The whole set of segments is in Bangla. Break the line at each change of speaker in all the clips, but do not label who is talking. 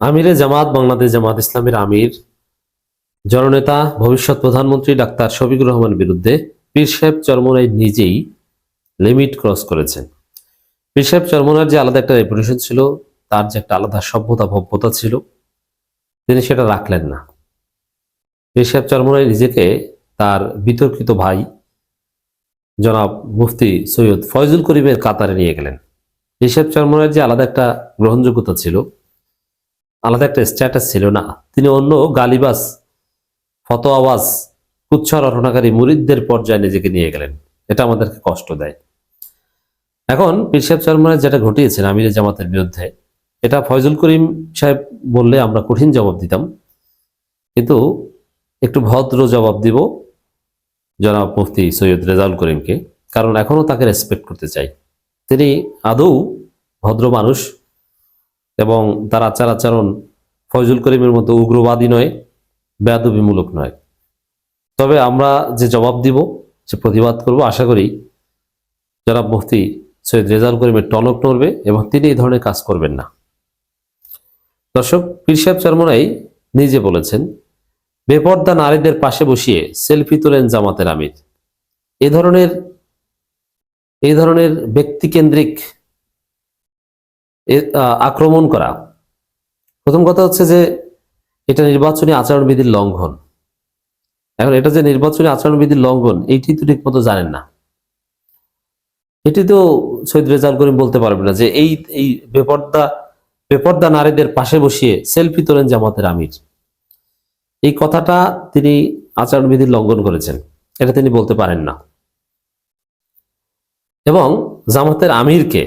আমিরে জামাত বাংলাদেশ জামাত ইসলামের আমির জননেতা ভবিষ্যৎ প্রধানমন্ত্রী ডাক্তার শফিকুর রহমানের বিরুদ্ধে পীর সাহেব চরমোনাই নিজেই লিমিট ক্রস করেছেন। পীর সাহেব চরমোনাইর যে আলাদা একটা রেপুটেশন ছিল, তার যে একটা আলাদা সভ্যতা ভব্যতা ছিল, তিনি সেটা রাখলেন না। পীর সাহেব চরমোনাই নিজেকে তার বিতর্কিত ভাই জনাব মুফতি সৈয়দ ফয়জুল করিমের কাতারে নিয়ে গেলেন। পীর সাহেব চরমোনাইর যে আলাদা একটা গ্রহণযোগ্যতা ছিল, আলাদা একটা স্ট্যাটাস ছিল না, তিনি অন্য গালিবাস ফতোয়াবাজ কুচ্ছা রটনাকারী মুরিদদের পর্যায়ে নিজেকে নিয়ে গেলেন। এটা আমাদেরকে কষ্ট দেয়। এখন পীর সাহেব চরমোনাই যেটা ঘটিয়েছেন আমিরে জামাতের বিরুদ্ধে, এটা ফয়জুল করিম সাহেব বললে আমরা কঠিন জবাব দিতাম, কিন্তু একটু ভদ্র জবাব দিব জনাব মুফতি সৈয়দ রেজাউল করিমকে, কারণ এখনো তাকে রেসপেক্ট করতে চাই। তিনি আদৌ ভদ্র মানুষ এবং তার আচার আচরণ ফয়জুল করিমের মতো উগ্রবাদী নয়, বেয়াদবিমূলক নয়। তবে আমরা যে জবাব দিব, যে প্রতিবাদ করব, আশা করি জনাব মুফতি সৈয়দ রেজাউল করিমের টনক নড়বে এবং তিনি এই ধরনের কাজ করবেন না। দর্শক, পীর সাহেব চরমোনাই নিজে বলেছেন, বেপর্দা নারীদের পাশে বসিয়ে সেলফি তোলেন জামাতের আমির। এই ধরনের ব্যক্তিকেন্দ্রিক আক্রমণ করা, প্রথম কথা হচ্ছে যে এটা নির্বাচনী আচরণবিধির লঙ্ঘন। এখন এটা যে নির্বাচনী আচরণবিধির লঙ্ঘন, এইটি তো ঠিক মতো জানেন না। এটি তো সৈয়দ রেজাউল করিম বলতে পারবে না যে এই এই বেপর্দা নারীদের পাশে বসিয়ে সেলফি তোলেন জামাতের আমির। এই কথাটা তিনি আচরণবিধির লঙ্ঘন করেছেন, এটা তিনি বলতে পারেন না। এবং জামাতের আমিরকে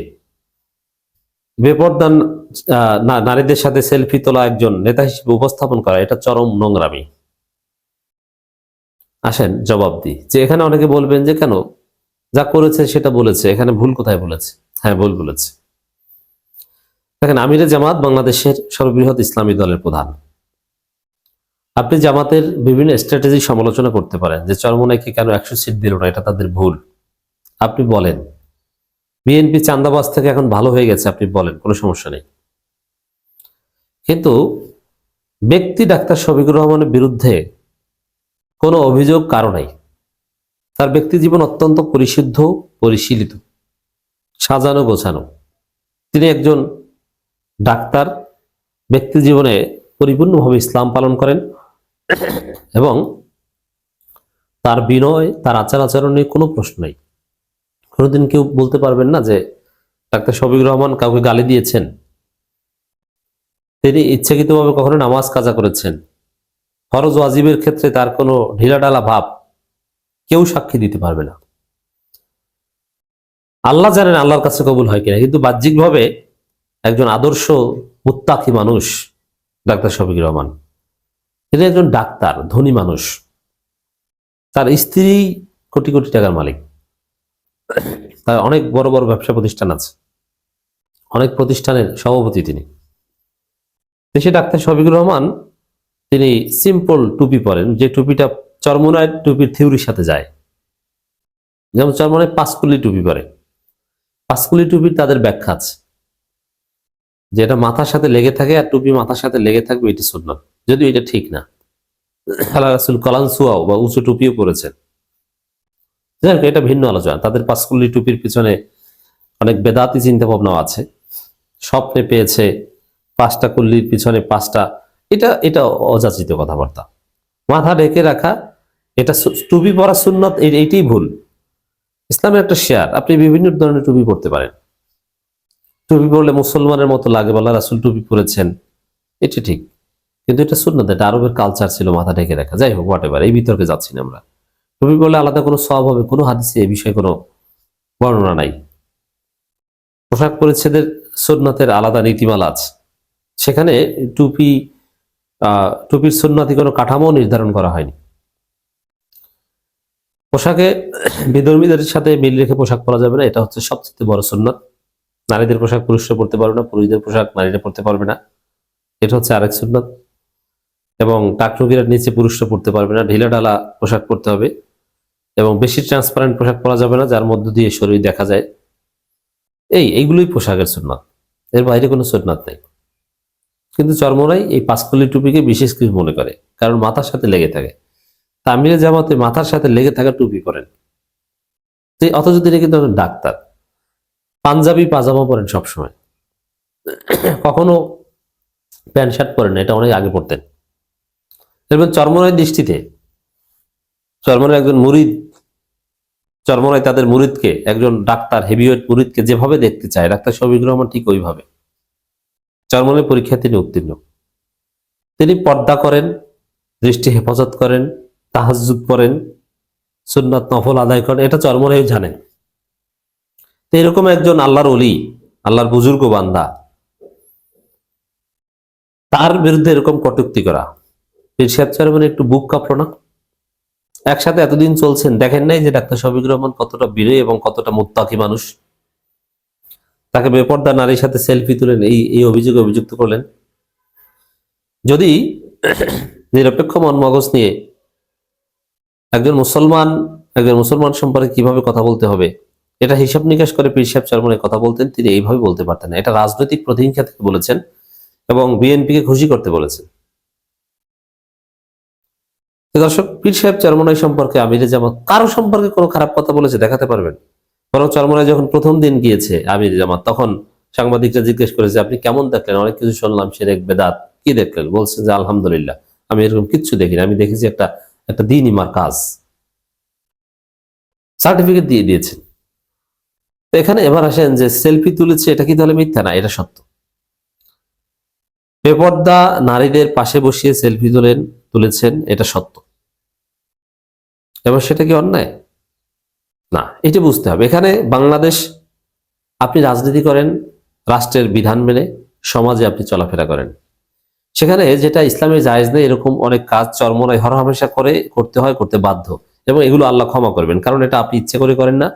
বেপর্দা নারীদের সাথে সেলফি তোলা একজন নেতা হিসেবে উপস্থাপন করা, এটা চরম নোংরামি। আসেন জবাব দিই, যে এখানে অনেকে বলবেন যে কেন যা করেছে সেটা বলেছে, এখানে ভুল কোথায় বলেছে? হ্যাঁ, ভুল বলেছে। দেখেন, আমিরে জামাত বাংলাদেশের সর্ববৃহৎ ইসলামী দলের প্রধান। আপনি জামাতের বিভিন্ন স্ট্র্যাটেজি সমালোচনা করতে পারেন, যে চরমোনাইকে কেন 100 সিট দিল না, এটা তাদের ভুল। আপনি বলেন, বিএনপি চান্দাবাজ থেকে এখন ভালো হয়ে গেছে, আপনি বলেন, কোনো সমস্যা নেই। কিন্তু ব্যক্তি ডাক্তার শফিকুর রহমানের বিরুদ্ধে কোনো অভিযোগ কারো নাই। তার ব্যক্তি জীবন অত্যন্ত পরিশুদ্ধ, পরিশীলিত, সাজানো গোছানো। তিনি একজন ডাক্তার, ব্যক্তি জীবনে পরিপূর্ণভাবে ইসলাম পালন করেন এবং তার বিনয়, তার আচার আচরণে কোনো প্রশ্ন নেই। কোনোদিন কেউ বলতে পারবেন না যে ডাক্তার শফিকুর রহমান কাউকে গালি দিয়েছেন। তিনি ইচ্ছাকৃতভাবে কখনো নামাজ কাজা করেছেন, ফরজ ওয়াজিবের ক্ষেত্রে তার কোনো ঢিলাঢালা ভাব কেউ সাক্ষী দিতে পারবে না। আল্লাহ জানেন আল্লাহর কাছে কবুল হয় কিনা, কিন্তু বাহ্যিকভাবে একজন আদর্শ মুত্তাকি মানুষ ডাক্তার শফিকুর রহমান। তিনি একজন ডাক্তার, ধনী মানুষ, তার স্ত্রী কোটি কোটি টাকার মালিক, তার অনেক বড় বড় ব্যবসা প্রতিষ্ঠান আছে, অনেক প্রতিষ্ঠানের সভাপতি তিনি। দেশে ডাক্তার শফিকুর রহমান তিনি সিম্পল টুপি পরেন, যে টুপিটা চরমোনাই টুপির থিওরির সাথে যায়। যেমন চরমোনাই পাঁচকুলি টুপি পরে, পাঁচকুলি টুপির তাদের ব্যাখ্যা আছে, যে এটা মাথার সাথে লেগে থাকে আর টুপি মাথার সাথে লেগে থাকবে, এটি সুন্নাত, যদিও এটা ঠিক না। আল্লাহ রাসূল কলানসুয়াও বা উঁচু টুপিও পরেছেন, যাই হোক এটা ভিন্ন আলোচনা। তাদের পাঁচকুলি টুপির পিছনে অনেক বেদাতি চিন্তা ভাবনাও আছে। স্বপ্নে পেয়েছে 5টা কুল্লির পিছনে 5টা, এটা অযাচিত কথাবার্তা। মাথা ঢেকে রাখা, এটা টুপি পরা সুন্নাত, এইটাই ভুল। ইসলামের একটা শেয়ার, আপনি বিভিন্ন ধরনের টুপি পরতে পারেন। টুপি পরলে মুসলমানের মতো লাগে, বলা রাসূল টুপি পরেছেন, এটি ঠিক, কিন্তু এটা সুন্নাত, এটা আরবের কালচার ছিল মাথা ঢেকে রাখা। যাই হোক, হোয়াটএভার, এই বিতর্কে যাচ্ছি না আমরা। টুপি পরলে আলাদা কোনো সওয়াব হবে, কোনো হাদিসে এই বিষয়ে কোনো বর্ণনা নাই। পোশাক পরিচ্ছেদের সুন্নাতের আলাদা নীতিমালা আছে, সেখানে টুপির সুন্নাতি কোনো কাঠামো নির্ধারণ করা হয়নি। পোশাকে বিধর্মীদের সাথে মিল রেখে পোশাক পরা যাবে না, এটা হচ্ছে সবচেয়ে বড় সুন্নাত। নারীদের পোশাক পুরুষরা পরতে পারবে না, পুরুষদের পোশাক নারীরা পরতে পারবে না, এটা হচ্ছে আরেক সুন্নাত। এবং টাকটুকির নিচে পুরুষরা পরতে পারবে না, ঢিলা ঢালা পোশাক পরতে হবে এবং বেশি ট্রান্সপারেন্ট পোশাক পরা যাবে না, যার মধ্য দিয়ে শরীর দেখা যায়। এইগুলোই পোশাকের সুন্নাত, এর বাইরে কোনো সুন্নাত নেই। কিন্তু চরমোনাই এই পাঁচকলি টুপিকে বিশেষ কিছু মনে করে, কারণ মাথার সাথে লেগে থাকে। তা আমিরে জামাতে মাথার সাথে লেগে থাকা টুপি পরেন, অথচ তিনি কিন্তু একজন ডাক্তার। পাঞ্জাবি পাজামা পরেন সবসময়, কখনো প্যান্ট শার্ট পরেন না, এটা অনেক আগে পড়তেন। এবং চরমোনাই দৃষ্টিতে, চরমোনাই একজন মুরিদ, চরমোনাই তাদের মুরিদকে, একজন ডাক্তার হেভিওয়েট মুরিদকে যেভাবে দেখতে চায়, ডাক্তার শফিকুর রহমান ঠিক ওইভাবে। চরমোনাই পরীক্ষায় তিনি উত্তীর্ণ। তিনি পর্দা করেন, দৃষ্টি হেফাজত করেন, তাহাজ্জুদ পড়েন, সুন্নাত নফল আদায় করেন, এটা চরমোনাই জানেন। তো এরকম একজন আল্লাহর ওলি, আল্লাহর বুজুর্গ বান্দা, তার বিরুদ্ধে এরকম কটূক্তি করা, পীর সাহেব চরমোনাই একটু বুক কাঁপলো না? একসাথে এতদিন চলছেন, দেখেন নাই যে ডাক্তার শফিকুর রহমান কতটা বিনয়ী এবং কতটা মুত্তাকি মানুষ? তাকে বেপর্দা নারীর সাথে সেলফি তুলেন, এই অভিযোগে অভিযুক্ত করলেন। যদি নিরপেক্ষ মন মগজ নিয়ে একজন মুসলমান সম্পর্কে কিভাবে কথা বলতে হবে এটা হিসাব নিকাশ করে পীর সাহেব চরমোনাই কথা বলতেন, তিনি এইভাবে বলতে পারতেন না। এটা রাজনৈতিক প্রতিহিংসা থেকে বলেছেন এবং বিএনপিকে খুশি করতে বলেছেন। দর্শক, পীর সাহেব চরমোনাই সম্পর্কে আমিরে জামাত কারো সম্পর্কে কোনো খারাপ কথা বলেছে দেখাতে পারবেন? বরং চরমোনাই যখন প্রথম দিন গিয়েছে আমিরে জামাত, তখন সাংবাদিকরা জিজ্ঞেস করেছে আপনি কেমন দেখলেন, অনেক কিছু শুনলাম, শিরক বেদাত, কি দেখলেন? বলছেন যে আলহামদুলিল্লাহ, আমি এরকম কিচ্ছু দেখিনি, আমি দেখেছি একটা দিনই মারকাজ। সার্টিফিকেট দিয়ে দিয়েছেন। তো এখানে এবার আসেন যে সেলফি তুলেছে, এটা কি তাহলে মিথ্যা? না, এটা সত্য। বেপর্দা নারীদের পাশে বসিয়ে সেলফি তুলেছেন, এটা সত্য। এবার সেটা কি অন্যায়? না, এটা বুঝতে হবে। এখানে বাংলাদেশ, আপনি রাজনীতি করেন রাষ্ট্রের বিধান মেনে, সমাজে আপনি চলাফেরা করেন, সেখানে যেটা ইসলামে জায়েজ নেই এরকম অনেক কাজ চরমোনাই হরহামেশা করতে বাধ্য, এবং এগুলো আল্লাহ ক্ষমা করবেন, কারণ এটা আপনি ইচ্ছে করে করেন না,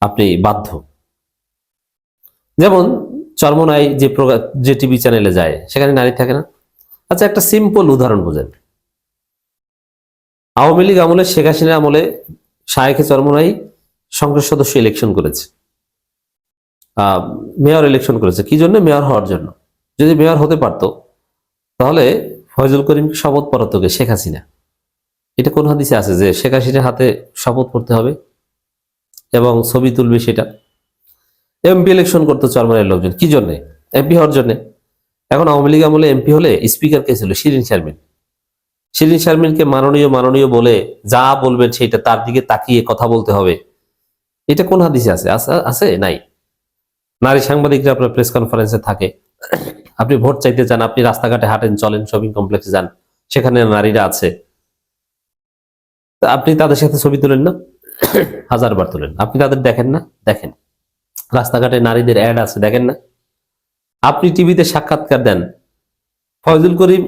আপনি বাধ্য। যেমন চরমোনাই যে টিভি চ্যানেলে যায়, সেখানে নারী থাকে না? আচ্ছা, একটা সিম্পল উদাহরণ বুঝেন। আওয়ামী লীগ আমলে, শেখ হাসিনা আমলে শায়েখে চরমোনাই সংসদ সদস্য ইলেকশন করেছে, মেয়র ইলেকশন করেছে। কি জন্য? মেয়র হওয়ার জন্য। যদি মেয়র হতে পারতো তাহলে ফয়জুল করিমকে শপথ পড়াতো কে? শেখ হাসিনা। এটা কোন হাদিসে আছে যে শেখ হাসিনার হাতে শপথ পড়তে হবে এবং ছবি তুলবে? সেটা এমপি ইলেকশন করতো চরমোনাইয়ের লোকজন। কি জন্য? এমপি হওয়ার জন্য। এখন আওয়ামী লীগ আমলে এমপি হলে স্পিকার কে ছিল? শিরিন শারমিন। শিরিন শারমিনকে মাননীয় বলে যা বলবেন সেটা তার দিকে তাকিয়ে কথা বলতে হবে, এটা কোন হাদিসে আছে? আছে? নাই। নারী সাংবাদিকরা আপনার প্রেস কনফারেন্সে থাকে, আপনি ভোট চাইতে চান, আপনি রাস্তাঘাটে হাঁটেন, চলেন, শপিং কমপ্লেক্সে যান, সেখানে নারীরা আছে, আপনি তাদের সাথে ছবি তুলেন না? হাজারবার তুলেন। আপনি তাদের দেখেন না? দেখেন। রাস্তাঘাটে নারীদের অ্যাড আছে, দেখেন না? আপনি টিভিতে সাক্ষাৎকার দেন, ফয়জুল করিম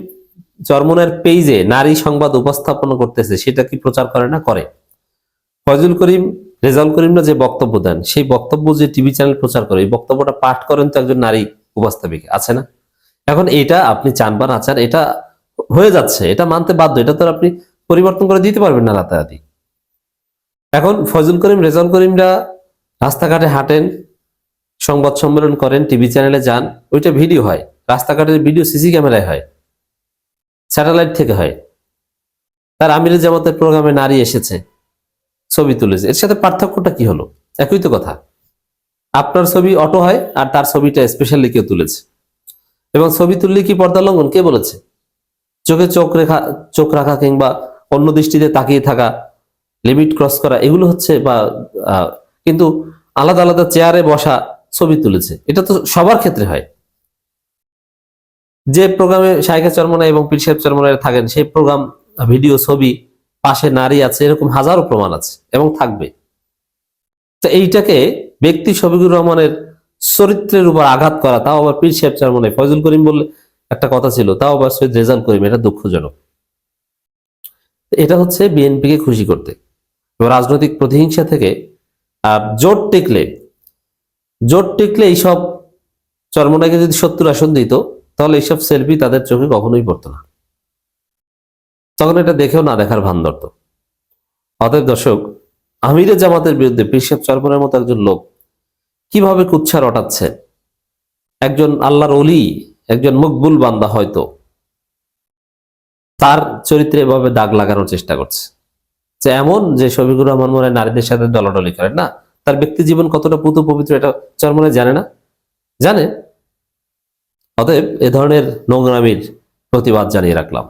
চরমোনাইয়ের পেজে নারী সংবাদ উপস্থাপন করতেছে, সেটা কি প্রচার করে না? করে। ফয়জুল করিম, রেজাউল করিমরা যে বক্তব্য দেন, সেই বক্তব্য যে টিভি চ্যানেল প্রচার করে, এই বক্তব্যটা পাঠ করেন তো একজন নারী উপস্থাপিকা, আছে না? এখন এটা আপনি চান বা না চান, এটা হয়ে যাচ্ছে, এটা মানতে বাধ্য। এটা তো আপনি পরিবর্তন করে দিতে পারবেন না রাতারাতি। এখন ফয়জুল করিম, রেজাউল করিমরা রাস্তাঘাটে হাঁটেন, সংবাদ সম্মেলন করেন, টিভি চ্যানেলে যান, ওইটা ভিডিও হয়, রাস্তাঘাটের ভিডিও সিসি ক্যামেরায় হয়, স্যাটেলাইট থেকে হয়। তার আমিরে জামাতের প্রোগ্রামে নারী এসেছে, ছবি তুলেছে, এর সাথে পার্থক্যটা কি হলো? একই তো কথা। আপনার ছবি অটো হয় আর তার ছবিটা স্পেশালি কেউ তুলেছে, এবং ছবি তুললে কি পর্দা লঙ্ঘন? কে বলেছে? চোখে চোখ রাখা কিংবা অন্য দৃষ্টিতে তাকিয়ে থাকা, লিমিট ক্রস করা, এগুলো হচ্ছে কিন্তু আলাদা আলাদা চেয়ারে বসা, ছবি তুলেছে, এটা তো সবার ক্ষেত্রে হয়। যে প্রোগ্রামে শায়েখা চরমোনাই এবং পীর সাহেব চরমোনাই থাকেন, সেই প্রোগ্রাম, ভিডিও, ছবি, পাশে নারী আছে, এরকম হাজারো প্রমাণ আছে এবং থাকবে। তো এইটাকে ব্যক্তি শফিকুর রহমানের চরিত্রের উপর আঘাত করা, তাও আবার পীর সাহেব চরমোনাই, ফয়জুল করিম বললে একটা কথা ছিল, তাও আবার সৈয়দ রেজাউল করিম, এটা দুঃখজনক। এটা হচ্ছে বিএনপিকে খুশি করতে, রাজনৈতিক প্রতিহিংসা থেকে। আর জোট টিকলে এইসব, চরমোনাইকে যদি 70 আসন দিত, তাহলে এইসব সেলফি তাদের চোখে কখনোই পড়তো না, তখন এটা দেখেও না দেখার ভান ধরত। অতএব দর্শক, আমিরে জামাতের বিরুদ্ধে পীর সাহেব চরমোনাইয়ের মতো একজন লোক কিভাবে কুৎসা রটাচ্ছে, একজন আল্লাহর ওলি, একজন মকবুল বান্দা হয়তো তার চরিত্রে এভাবে দাগ লাগানোর চেষ্টা করছে, যে এমন যে শফিকুর রহমান মনে হয় নারীদের সাথে দলাদলি করেন না, তার ব্যক্তি জীবন কতটা পুত পবিত্র এটা চরমনে জানে না, জানে। অতএব এ ধরনের নোংরামির প্রতিবাদ জানিয়ে রাখলাম।